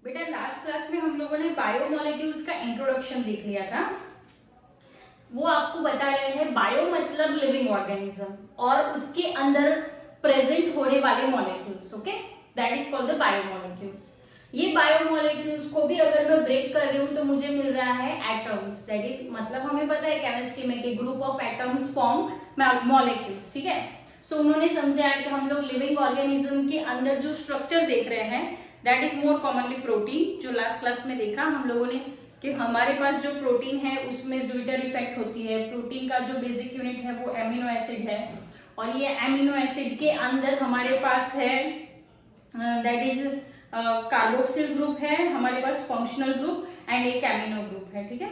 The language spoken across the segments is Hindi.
बेटा लास्ट क्लास में हम लोगों ने बायोमोलिक्यूल्स का इंट्रोडक्शन देख लिया था। वो आपको बता रहे हैं बायो मतलब लिविंग ऑर्गेनिज्म और उसके अंदर प्रेजेंट होने वाले molecules. Okay, that is called the biomolecules. ये बायोमोलिक्यूल्स को भी अगर मैं ब्रेक कर रही हूँ तो मुझे मिल रहा है एटम्स। दैट इज मतलब हमें पता है केमिस्ट्री में कि group of atoms form molecules. ठीक है, सो उन्होंने समझा है कि हम लोग लिविंग ऑर्गेनिज्म के अंदर जो स्ट्रक्चर देख रहे हैं that is more commonly protein. जो लास्ट क्लास में देखा हम लोगों ने कि हमारे पास जो प्रोटीन है उसमें ज्विटर इफेक्ट होती है। प्रोटीन का जो बेसिक यूनिट है वो एमिनो एसिड है और ये एमिनो एसिड के अंदर हमारे पास है दैट इज कार्बोक्सिल ग्रुप है, हमारे पास फंक्शनल ग्रुप एंड एक एमिनो ग्रुप है। ठीक है,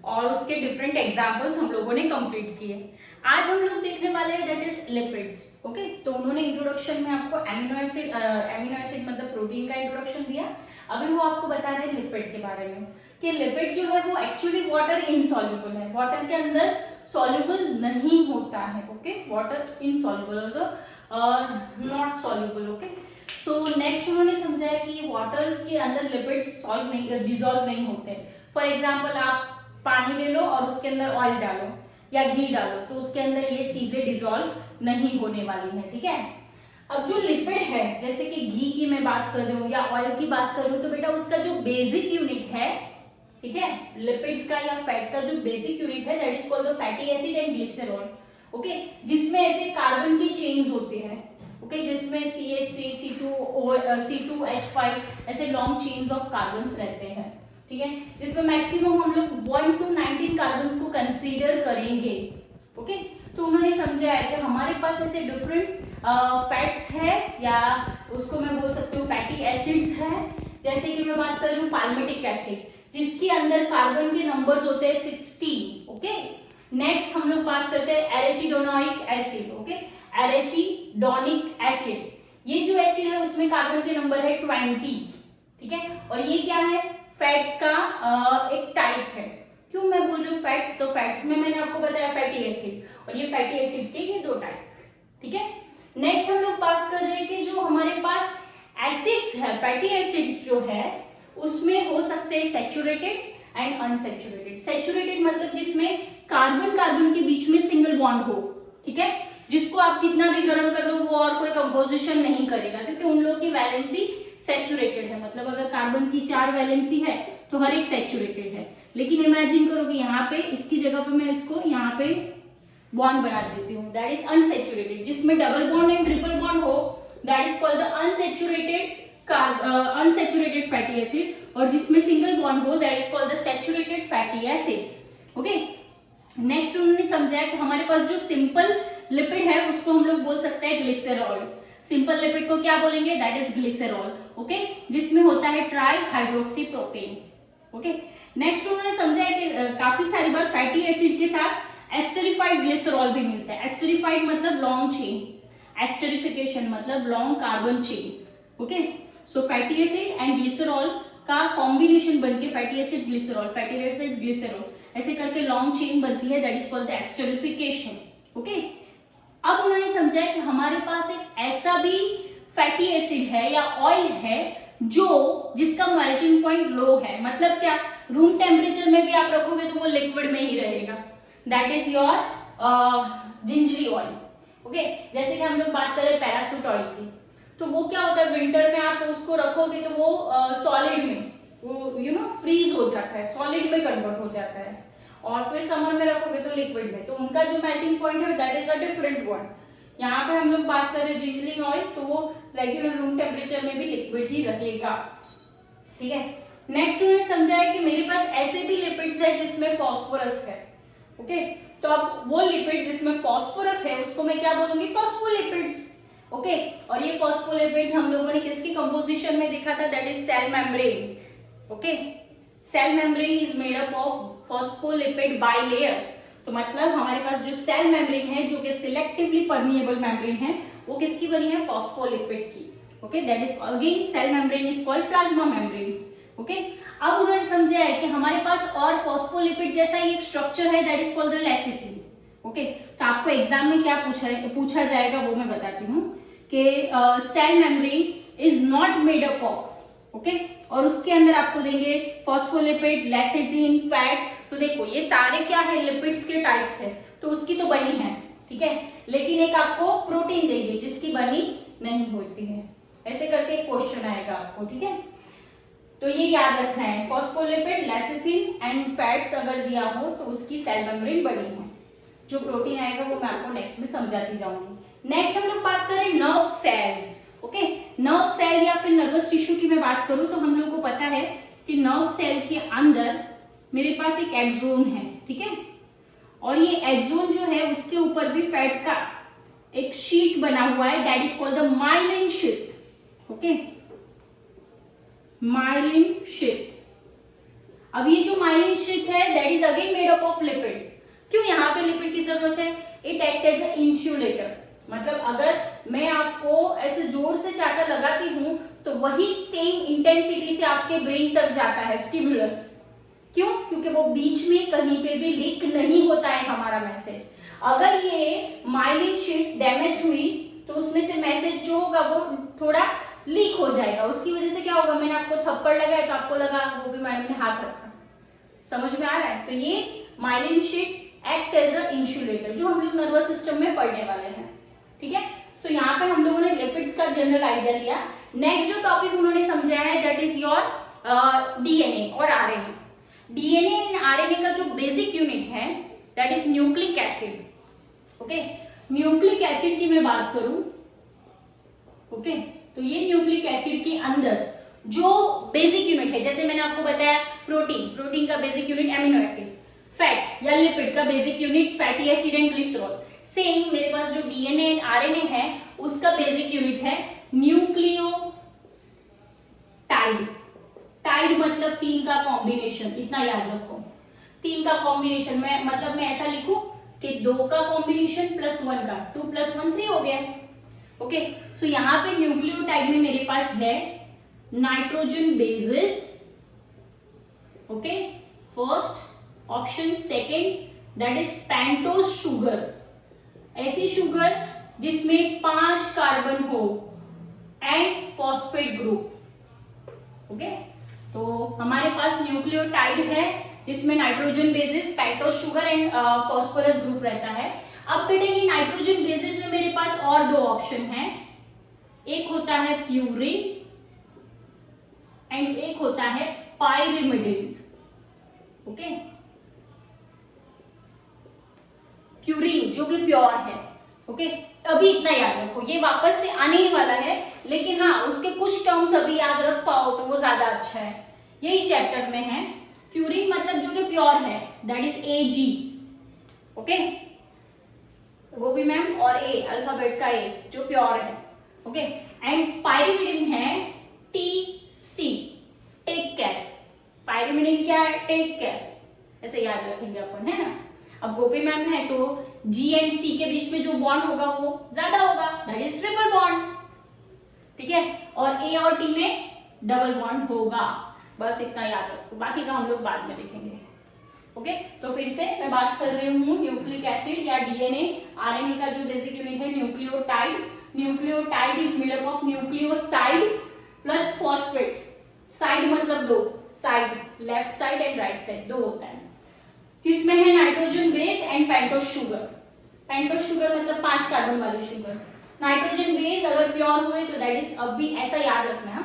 और उसके डिफरेंट एग्जांपल्स हम लोगों ने कंप्लीट किए। आज हम लोग देखने वाले हैं दैट इज लिपिड्स। ओके, तो उन्होंने इंट्रोडक्शन में आपको एमिनो एसिड मतलब प्रोटीन का इंट्रोडक्शन दिया। अभी वो आपको बता रहे हैं लिपिड के बारे में कि लिपिड जो है वो एक्चुअली वाटर इनसॉल्युबल है, वाटर के अंदर सॉल्युबल नहीं होता है। Okay, water insoluble not soluble. Okay, so next उन्होंने समझाया कि वाटर के अंदर लिपिड्स डिसॉल्व नहीं होते। फॉर एग्जाम्पल आप पानी ले लो और उसके अंदर ऑयल डालो या घी डालो तो उसके अंदर ये चीजें डिसॉल्व नहीं होने वाली है। ठीक है, अब जो लिपिड है जैसे कि घी की मैं बात कर रही हूँ या ऑयल की बात कर रही हूँ तो बेटा उसका जो बेसिक यूनिट है, ठीक है, लिपिड्स का या फैट का जो बेसिक यूनिट है that is called the fatty acid and glycerol. Okay, जिसमें ऐसे कार्बन के चेन्स होते हैं। ओके, जिसमें CH3, C2H5 ऐसे लॉन्ग चेन्स ऑफ कार्बन्स रहते हैं। ठीक है, जिसमें मैक्सिमम हम लोग 1 to 19 कार्बन्स को कंसीडर करेंगे। ओके, तो उन्होंने समझा है कि हमारे पास ऐसे डिफरेंट फैट्स है या उसको मैं बोल सकती हूँ फैटी एसिड्स है। जैसे कि मैं बात कर रही हूँ पाल्मिटिक एसिड जिसके अंदर कार्बन के नंबर्स होते हैं 60। ओके, नेक्स्ट हम लोग बात करते हैं एरेचिडोनिक एसिड। ओके, एरेचिडोनिक एसिड ये जो एसिड है उसमें कार्बन के नंबर है 20। ठीक है, और ये क्या है, फैट्स का एक टाइप है। क्यों मैं बोल रही हूँ फैट्स, तो फैट्स में मैंने आपको बताया फैटी एसिड और ये फैटी एसिड के ये दो टाइप। ठीक है, नेक्स्ट हम लोग बात कर रहे हैं कि जो हमारे पास एसिड्स है, फैटी एसिड्स जो है उसमें हो सकते हैं सैचुरेटेड एंड अनसैचुरेटेड। सैचुरेटेड मतलब जिसमें कार्बन कार्बन के बीच में सिंगल बॉन्ड हो। ठीक है, जिसको आप कितना भी गर्म कर लो वो और कोई कंपोजिशन नहीं करेगा क्योंकि उन लोगों की वैलेंसी सैचुरेटेड है। मतलब अगर कार्बन की 4 वैलेंसी है तो हर एक सैचुरेटेड है। लेकिन इमेजिन करो कि यहाँ पे इसकी जगह पे मैं इसको यहाँ पे बॉन्ड बना देती हूँ दैट इज अनसैचुरेटेड। जिसमें double bond and triple bond हो that is called the unsaturated fatty acid और जिसमें सिंगल बॉन्ड हो that is called the saturated fatty acids. Okay, next उन्होंने समझाया कि हमारे पास जो सिंपल लिपिड है उसको हम लोग बोल सकते हैं ग्लिसरॉल। सिंपल लिपिड को क्या बोलेंगे, दैट इज ग्लिसरॉल। ओके, जिसमें होता है try hydroxy propane. Okay, next उन्होंने समझाया कि काफी सारी बार फैटी एसिड के साथ एस्टरिफाइड ग्लिसरॉल भी मिलता है। एस्टरिफाइड मतलब लॉन्ग चेन, एस्टरिफिकेशन मतलब long carbon chain. Okay, so fatty acid and glycerol का कॉम्बिनेशन बनके fatty acid glycerol, fatty acid glycerol ऐसे करके लॉन्ग चेन बनती है that is called the esterification. Okay, अब उन्होंने समझा कि हमारे पास एक ऐसा भी फैटी एसिड है या ऑयल है जो जिसका मेल्टिंग पॉइंट लो है। मतलब क्या, रूम टेम्परेचर में भी आप रखोगे तो वो लिक्विड में ही रहेगा। That is your gingery oil. Okay, जैसे कि हम लोग बात करें पैराशूट ऑयल की तो वो क्या होता है, विंटर में आप उसको रखोगे तो वो सॉलिड में वो फ्रीज हो जाता है, सॉलिड में कन्वर्ट हो जाता है और फिर समर में रखोगे तो लिक्विड में। तो उनका जो मेल्टिंग पॉइंट है that is a different one. यहाँ पे हम लोग बात कर रहे हैं जिंजरी ऑयल तो वो रेगुलर रूम टेम्परेचर में भी लिक्विड ही रहेगा। ठीक है, नेक्स्ट उन्होंने समझाया कि मेरे पास ऐसे भी लिपिड्स है जिसमें फॉस्फोरस है। ओके, तो अब वो लिपिड जिसमें फॉस्फोरस है उसको मैं क्या बोलूंगी, फॉस्फोलिपिड्स। ओके, और ये फॉस्फोलिपिड्स हम लोगों ने किसकी कंपोजिशन में देखा था, that is cell membrane. Okay, cell membrane is made up of phospholipid bilayer. तो मतलब हमारे पास जो सेल मेम्ब्रेन है जो कि सिलेक्टिवली परमिएबल मेम्ब्रेन है वो किसकी बनी है, फॉस्फोलिपिड की। Okay, that is again cell membrane is called plasma membrane. Okay, अब उन्होंने समझा है कि हमारे पास और फॉस्फोलिपिड जैसा ही एक स्ट्रक्चर है that is called the lecithin. Okay, तो आपको एग्जाम में क्या पूछा जाएगा वो मैं बताती हूँ कि cell membrane is not made up of okay. और उसके अंदर आपको देंगे फॉस्फोलिपिड, लेसिथिन, फैट। तो देखो ये सारे क्या है, लिपिड्स के टाइप्स है, तो उसकी तो बनी है, ठीक है, लेकिन एक आपको प्रोटीन देंगे जिसकी बनी नहीं होती है। ऐसे करके एक क्वेश्चन आएगा आपको, ठीक है। तो ये याद रखना है, फॉस्फोलिपिड, लेसिथिन एंड फैट्स अगर दिया हो तो उसकी सेल मेम्ब्रेन बनी है। जो प्रोटीन आएगा वो मैं आपको नेक्स्ट में समझाती जाऊंगी। नेक्स्ट हम लोग बात करें nerve cells. Okay, nerve cell या फिर नर्वस टिश्यू की मैं बात करूं तो हम लोग को पता है कि नर्व सेल के अंदर मेरे पास एक एक्सोन है, ठीक है, और ये एक्सोन जो है उसके ऊपर भी फैट का एक शीट बना हुआ है, that is called the myelin sheath. Okay, myelin sheath. अब ये जो माइलिन शीट है that is again made up of lipid. क्यों यहाँ पे लिपिड की जरूरत है? It act as a insulator. मतलब अगर मैं आपको ऐसे जोर से चाटा लगाती हूं तो वही सेम इंटेंसिटी से आपके ब्रेन तक जाता है स्टिमुलस। क्यों? क्योंकि वो बीच में कहीं पे भी लीक नहीं होता है हमारा मैसेज। अगर ये माइलिन शीट डैमेज हुई तो उसमें से मैसेज जो होगा वो थोड़ा लीक हो जाएगा। उसकी वजह से क्या होगा, मैंने आपको थप्पड़ लगाया तो आपको लगा वो भी मैडम ने हाथ रखा। समझ में आ रहा है? तो ये myelin sheath act as a insulator, जो हम लोग नर्वस सिस्टम में पढ़ने वाले हैं, ठीक है। सो यहाँ पे हम लोगों ने लिपिड्स का जनरल आइडिया लिया। नेक्स्ट जो टॉपिक उन्होंने समझाया है दैट इज योर डीएनए और आरएनए। डीएनए एंड आरएनए का जो बेसिक यूनिट है that is nucleic acid. Okay, nucleic acid की मैं बात करूं, ओके, तो ये न्यूक्लिक एसिड के अंदर जो बेसिक यूनिट है, जैसे मैंने आपको बताया प्रोटीन का basic unit amino acid, fat या लिपिड का basic unit fatty acid and glycerol. Same मेरे पास जो डीएनए एंड आरएनए है उसका बेसिक यूनिट है न्यूक्लियोटाइड। टाइड मतलब तीन का कॉम्बिनेशन, इतना याद रखो, तीन का कॉम्बिनेशन में मतलब मैं ऐसा लिखूं कि 2 का कॉम्बिनेशन प्लस 1 का, 2 + 1 3 हो गया। ओके, सो यहाँ पे न्यूक्लियोटाइड में मेरे पास है nitrogen bases. Okay, first option, second that is pentose sugar, ऐसी शुगर जिसमें 5 कार्बन हो एंड फॉस्फेट ग्रुप। ओके, तो हमारे पास न्यूक्लियोटाइड है जिसमें nitrogen bases, pentose sugar and phosphorus group रहता है। अब बेटे ये नाइट्रोजन बेसिस में मेरे पास और 2 ऑप्शन हैं, एक होता है प्यूरिन एंड एक होता है पाइरिमिडिन। ओके, प्यूरिन जो कि प्योर है। ओके, अभी इतना याद रखो, ये वापस से आने ही वाला है, लेकिन हाँ उसके कुछ टर्म्स अभी याद रख पाओ तो वो ज्यादा अच्छा है। यही चैप्टर में है। प्यूरिन मतलब जो कि प्योर है दैट इज Ag। ओके, वो भी मैम, और ए अल्फाबेट का ए जो प्योर है। ओके, एंड पाइरिमिडिन है TC, टेक केयर। पाइरिमिडिन क्या है? Take care. ऐसे याद रखेंगे अपन, है ना। अब गोपी मैम है तो G एंड C के बीच में जो बॉन्ड होगा वो ज्यादा होगा, दैट इज ट्रिपल बॉन्ड, ठीक है, और A और T में डबल बॉन्ड होगा। बस इतना याद रखो, बाकी का हम लोग बाद में देखेंगे। ओके, तो फिर से मैं बात कर रही हूँ न्यूक्लिक एसिड या डीएनए आरएनए का जो बेसिक यूनिट है nucleotide. Nucleotide is made up of nucleoside plus phosphate. Side मतलब 2 side, left side and right side 2 होता है, जिसमें है nitrogen base and pentose sugar. Pentose sugar मतलब 5 कार्बन वाली शुगर। नाइट्रोजन बेस अगर प्योर हुए तो दैट इज, अब भी ऐसा याद रखना,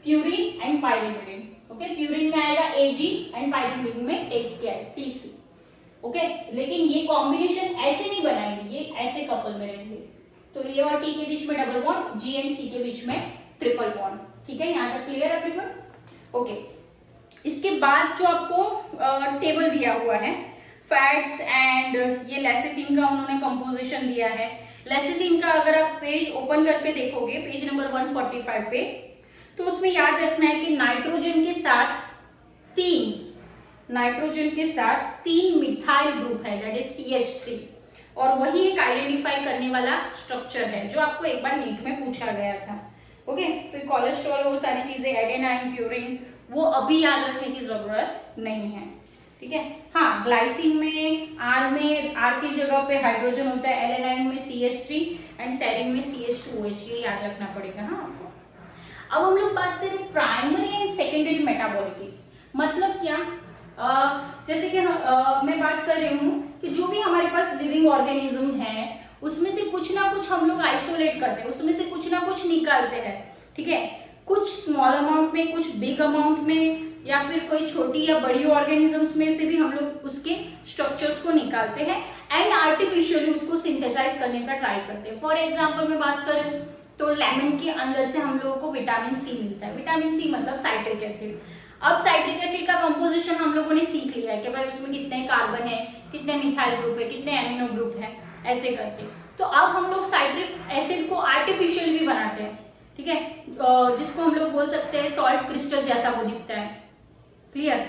प्यूरिन एंड पाइरिमिडिन। ओके, प्यूरिन में आएगा Ag एंड पाइरिमिडिन में टेक केयर TC। ओके, लेकिन ये कॉम्बिनेशन ऐसे नहीं बनाएंगे, ये ऐसे कपल में रहेंगे, तो A और T के बीच में double bond, G and C के बीच में ट्रिपल बॉन्ड। ठीक है, यहाँ तक क्लियर है एवरीवन? ओके, इसके बाद जो आपको टेबल दिया हुआ है फैट्स एंड ये लेसिथिन का उन्होंने कंपोजिशन दिया है। लेसिथिन का अगर आप पेज ओपन करके देखोगे, पेज नंबर 145 पे, तो उसमें याद रखना है कि नाइट्रोजन के साथ 3 मिथाइल ग्रुप है दैट इज CH3, और वही एक आइडेंटिफाई करने वाला स्ट्रक्चर है जो आपको एक बार नीट में पूछा गया था। ओके, फिर कोलेस्ट्रॉल, वो सारी चीजें, एडेनाइन, प्यूरिन, वो अभी याद रखने की जरूरत नहीं है। ठीक है, हाँ ग्लाइसिन में आर की जगह पे हाइड्रोजन होता है, एलेनाइन में CH3 एंड सेरिन में CH2OH, ये याद रखना पड़ेगा। हाँ आपको। अब हम लोग बात करें प्राइमरी मेटाबॉलिटीज। मतलब क्या, जैसे कि मैं बात कर रही हूँ कि जो भी हमारे पास लिविंग ऑर्गेनिज्म है उसमें से कुछ ना कुछ हम लोग आइसोलेट करते हैं, उसमें से कुछ ना कुछ निकालते हैं, ठीक है। कुछ स्मॉल अमाउंट में, कुछ बिग अमाउंट में, या फिर कोई छोटी या बड़ी ऑर्गेनिजम्स में से भी हम लोग उसके स्ट्रक्चर्स को निकालते हैं एंड आर्टिफिशियली उसको सिंथेसाइज करने का ट्राई करते हैं। फॉर एग्जाम्पल मैं बात करूं तो लेमन के अंदर से हम लोगों को विटामिन सी मिलता है। विटामिन सी मतलब साइट्रिक एसिड। अब साइट्रिक एसिड का कंपोजिशन हम लोगों ने सीख लिया है कि भाई उसमें कितने कार्बन है, कितने मिथाइल ग्रुप है, कितने एमिनो ग्रुप है, ऐसे करके। तो अब हम लोग साइट्रिक एसिड को आर्टिफिशियल भी बनाते हैं, ठीक है, जिसको हम लोग बोल सकते हैं सॉल्ट क्रिस्टल जैसा वो दिखता है। क्लियर?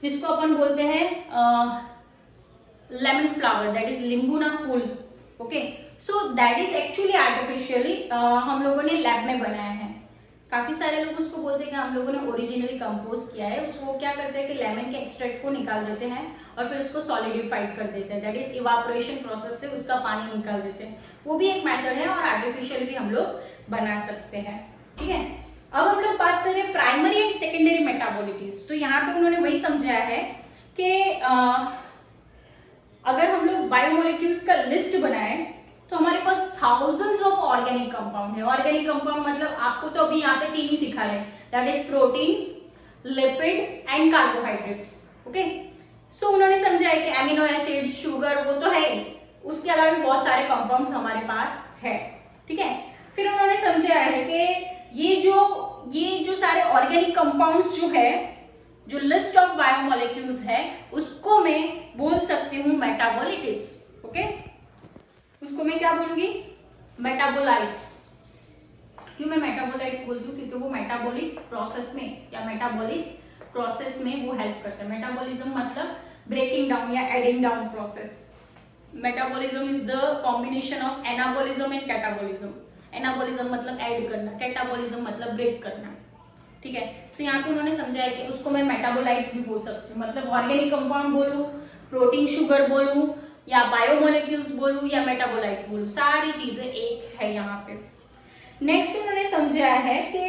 जिसको अपन बोलते हैं लेमन फ्लावर, दैट इज लिम्बुना फूल। Okay, so that is actually artificially हम लोगों ने लैब में बनाया है। काफी सारे लोग उसको बोलते हैं कि हम लोगों ने ओरिजिनली कंपोज किया है। उसको क्या करते हैं कि लेमन के एक्सट्रैक्ट को निकाल देते हैं और फिर उसको सॉलिडिफाइड कर देते हैं, दैट इज इवापोरेशन प्रोसेस से उसका पानी निकाल देते हैं। वो भी एक मेथड है और आर्टिफिशियल भी हम लोग बना सकते हैं, ठीक है। अब हम लोग बात करें प्राइमरी एंड सेकेंडरी मेटाबॉलिटीज। तो यहाँ पे उन्होंने वही समझाया है कि अगर हम लोग बायोमोलिक्यूल्स का लिस्ट बनाए तो हमारे पास थाउजेंड्स ऑफ ऑर्गेनिक कंपाउंड है। ऑर्गेनिक कंपाउंड मतलब आपको तो अभी यहाँ पे 3 ही सिखा रहे हैं, that is protein, lipid and carbohydrates. Okay, so उन्होंने समझा है कि एमिनो एसिड, शुगर वो तो है ही, उसके अलावा भी बहुत सारे कंपाउंड्स हमारे पास है, ठीक है। फिर उन्होंने समझा है कि ये जो सारे ऑर्गेनिक कंपाउंड्स जो है, जो लिस्ट ऑफ बायोमोलिक्यूल्स है, उसको मैं बोल सकती हूँ मेटाबॉलिट्स। ओके, उसको मैं क्या बोलूंगी? मेटाबोलाइट्स। क्यों मैं मेटाबोलाइट्स बोलती हूँ? क्योंकि वो मेटाबॉलिक प्रोसेस में या मेटाबॉलिस प्रोसेस में वो हेल्प करते हैं। मेटाबॉलिज्म मतलब ब्रेकिंग डाउन या adding down process. Metabolism is the combination of anabolism and catabolism. Anabolism मतलब ऐड करना, कैटाबॉलिज्म मतलब ब्रेक करना, ठीक है। तो यहाँ पे उन्होंने समझा है कि उसको मैं मेटाबोलाइट्स भी बोल सकती हूँ। मतलब ऑर्गेनिक कंपाउंड बोलूँ, प्रोटीन शुगर बोलूँ, या बायोमोलिक्यूल्स बोलूँ या मेटाबोलाइट्स बोलूँ, सारी चीजें एक है यहाँ पे। नेक्स्ट उन्होंने समझा है कि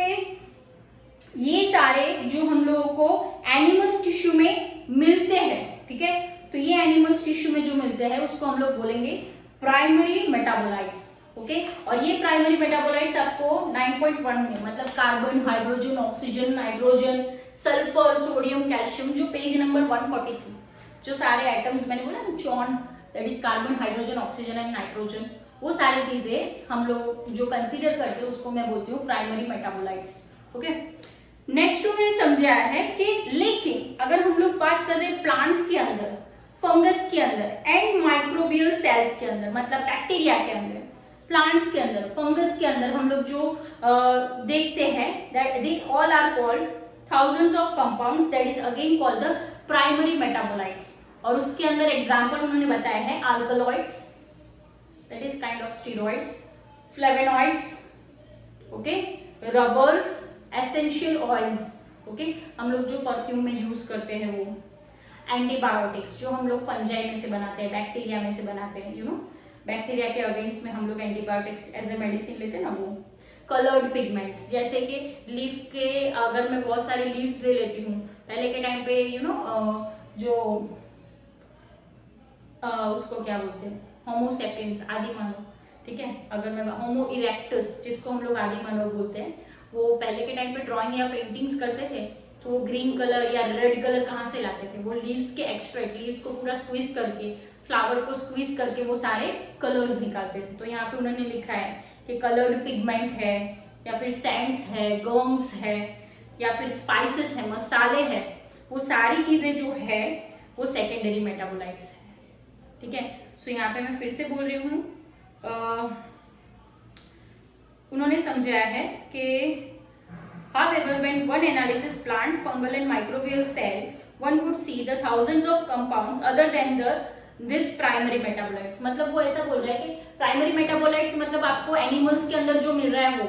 ये सारे जो हम लोगों को एनिमल्स टिश्यू में मिलते हैं, ठीक है, तो ये एनिमल्स टिश्यू में जो मिलते हैं उसको हम लोग बोलेंगे प्राइमरी मेटाबोलाइट्स। ओके, और ये प्राइमरी मेटाबोलाइट्स आपको 9.1 में, मतलब carbon, hydrogen, oxygen, nitrogen, sulphur, sodium, calcium, जो पेज नंबर 143, जो सारे एटम्स मैंने बोला ना, John, that is carbon, hydrogen, oxygen and nitrogen, वो सारी चीजें हम लोग जो कंसीडर करते हैं उसको मैं बोलती हूँ प्राइमरी मेटाबोलाइट्स। ओके, नेक्स्ट उन्होंने समझाया है कि लेकिन अगर हम लोग बात कर रहे हैं प्लांट्स के अंदर, फंगस के अंदर एंड माइक्रोबियल सेल्स के अंदर, मतलब बैक्टीरिया के अंदर, प्लांट्स के अंदर, फंगस के अंदर हम लोग जो देखते हैं, that they all are called thousands of compounds, that is again called the primary metabolites. और उसके अंदर एग्जाम्पल उन्होंने बताया है alkaloids, that is kind of steroids, flavonoids, okay, rubbers, essential oils, okay, हम लोग जो परफ्यूम में यूज करते हैं वो, एंटीबायोटिक्स जो हम लोग फंजाई में से बनाते हैं, बैक्टीरिया में से बनाते हैं, यू नो, बैक्टीरिया के अगेंस्ट में हम लोग एंटीबायोटिक्स एज ए मेडिसिन लेते हैं ना वो। कलर्ड पिगमेंट्स, जैसे कि लीफ के अगर मैं बहुत सारे लीव्स ले लेती हूँ पहले के टाइम पे, यू नो, जो उसको क्या बोलते हैं, होमोसेपियंस, आदि मानव, ठीक है, अगर मैं होमो इरेक्टस जिसको हम लोग आदि मानव बोलते हैं, वो पहले के टाइम पे ड्राइंग या पेंटिंग्स करते थे तो वो ग्रीन कलर या रेड कलर कहाँ से लाते थे? वो लीव्स के एक्सट्रैक्ट, लीव्स को पूरा स्क्वीज करके, फ्लावर को स्क्वीज करके वो सारे कलर्स निकालते थे। तो यहाँ पे उन्होंने लिखा है कि कलर्ड पिगमेंट है, या फिर सैंड्स है, गम्स है, या फिर स्पाइसेस है, मसाले है, वो सारी चीजें जो है वो सेकेंडरी मेटाबोलाइट्स है, ठीक है। सो यहाँ पे मैं फिर से बोल रही हूँ, उन्होंने समझाया है कि however when one analysis plant, fungal and microbial cell, one would see the thousands of compounds other than this primary metabolites। मतलब वो ऐसा बोल रहा है कि प्राइमरी मेटाबोलाइट्स मतलब आपको एनिमल्स के अंदर जो मिल रहा है वो,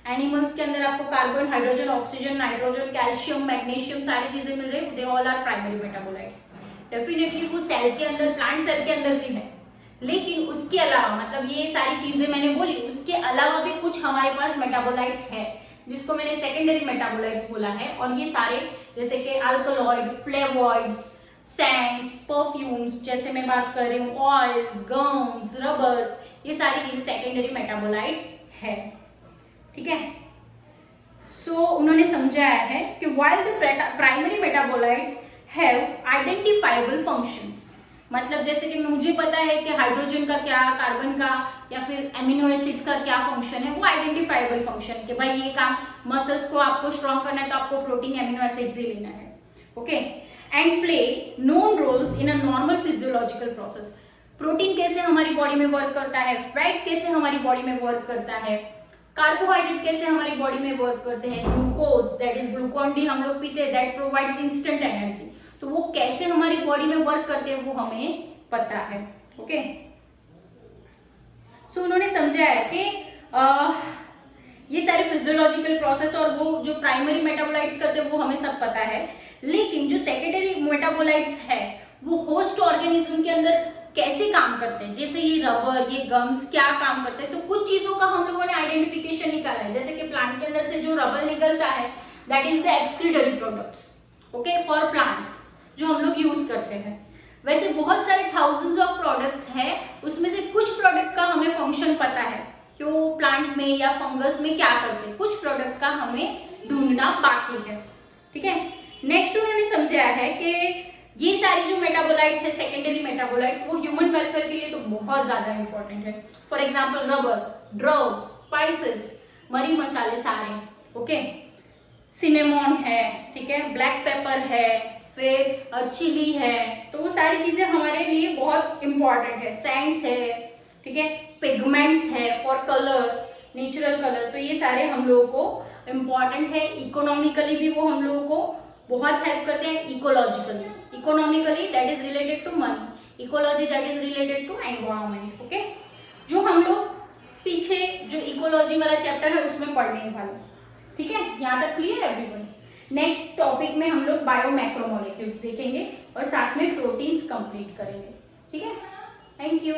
एनिमल्स के अंदर आपको carbon, hydrogen, oxygen, nitrogen, calcium, magnesium, सारी चीजें मिल रही है, they all are primary metabolites. Definitely वो सेल के अंदर, प्लांट सेल के अंदर भी है, लेकिन उसके अलावा मतलब ये सारी चीजें मैंने बोली, उसके अलावा भी कुछ हमारे पास मेटाबोलाइट्स है जिसको मैंने सेकेंडरी मेटाबोलाइट्स बोला है। और ये सारे जैसे कि अल्कलॉइड, फ्लेवॉइड्स, सैंड्स, परफ्यूम्स, जैसे मैं बात कर रही हूँ ऑयल्स, गम्स, रबर्स, ये सारी चीजें सेकेंडरी मेटाबोलाइट्स है। ठीक है। सो उन्होंने समझाया है कि while the primary metabolites have identifiable functions, मतलब जैसे कि मुझे पता है कि हाइड्रोजन का क्या, कार्बन का या फिर एमिनो एसिड्स का क्या फंक्शन है, वो आइडेंटिफाइबल फंक्शन कि भाई ये काम मसल्स को आपको स्ट्रॉन्ग करना है तो आपको प्रोटीन, एमिनो एसिड्स ही लेना है। Okay. And play known roles in a normal physiological process. Protein कैसे हमारी बॉडी में वर्क करता है, फैट कैसे हमारी बॉडी में वर्क करता है, कार्बोहाइड्रेट कैसे हमारी बॉडी में वर्क करते हैं, glucose that is Glucon D हम लोग पीते हैं, दैट प्रोवाइड्स इंस्टेंट एनर्जी, तो वो कैसे हमारी बॉडी में वर्क करते हैं वो हमें पता है। ओके। सो उन्होंने समझा है कि ये सारे फिजियोलॉजिकल प्रोसेस और वो जो प्राइमरी मेटाबोलाइट्स करते हैं वो हमें सब पता है, लेकिन जो सेकेंडरी मेटाबोलाइट्स है वो होस्ट ऑर्गेनिज्म के अंदर कैसे काम करते हैं, जैसे ये रबर, ये गम्स क्या काम करते हैं, तो कुछ चीजों का हम लोगों ने आइडेंटिफिकेशन निकाला है। जैसे कि प्लांट के अंदर से जो रबर निकलता है that is the excretory products, okay, for plants, जो हम लोग यूज करते हैं। वैसे बहुत सारे थाउजेंड्स ऑफ प्रोडक्ट्स हैं, उसमें से कुछ प्रोडक्ट का हमें फंक्शन पता है कि वो प्लांट में या फंगस में क्या करते हैं, कुछ प्रोडक्ट का हमें ढूंढना बाकी है। ठीक है। नेक्स्ट उन्होंने समझाया है कि ये सारी जो मेटाबोलाइट्स है, सेकेंडरी मेटाबोलाइट्स, वो ह्यूमन वेलफेयर के लिए तो बहुत ज्यादा इंपॉर्टेंट है। For example rubber, drugs, spices, मरी मसाले सारे, ओके, सिनेमॉन है, ठीक है, ब्लैक पेपर है, फिर चिली है, तो वो सारी चीजें हमारे लिए बहुत इंपॉर्टेंट है। सैंड्स है, ठीक है, पिगमेंट्स है फॉर कलर, नेचुरल कलर, तो ये सारे हम लोगों को इंपॉर्टेंट है। इकोनॉमिकली भी वो हम लोगों को बहुत हेल्प करते हैं। Economically that is related to money, ecology that is related to environment. Okay, जो हम लोग पीछे जो इकोलॉजी वाला चैप्टर है उसमें पढ़ने वाले। ठीक है, यहाँ तक क्लियर एवरीवन। नेक्स्ट टॉपिक में हम लोग बायो मैक्रोमोलेक्यूल्स देखेंगे और साथ में प्रोटीन्स कंप्लीट करेंगे। ठीक है, थैंक यू।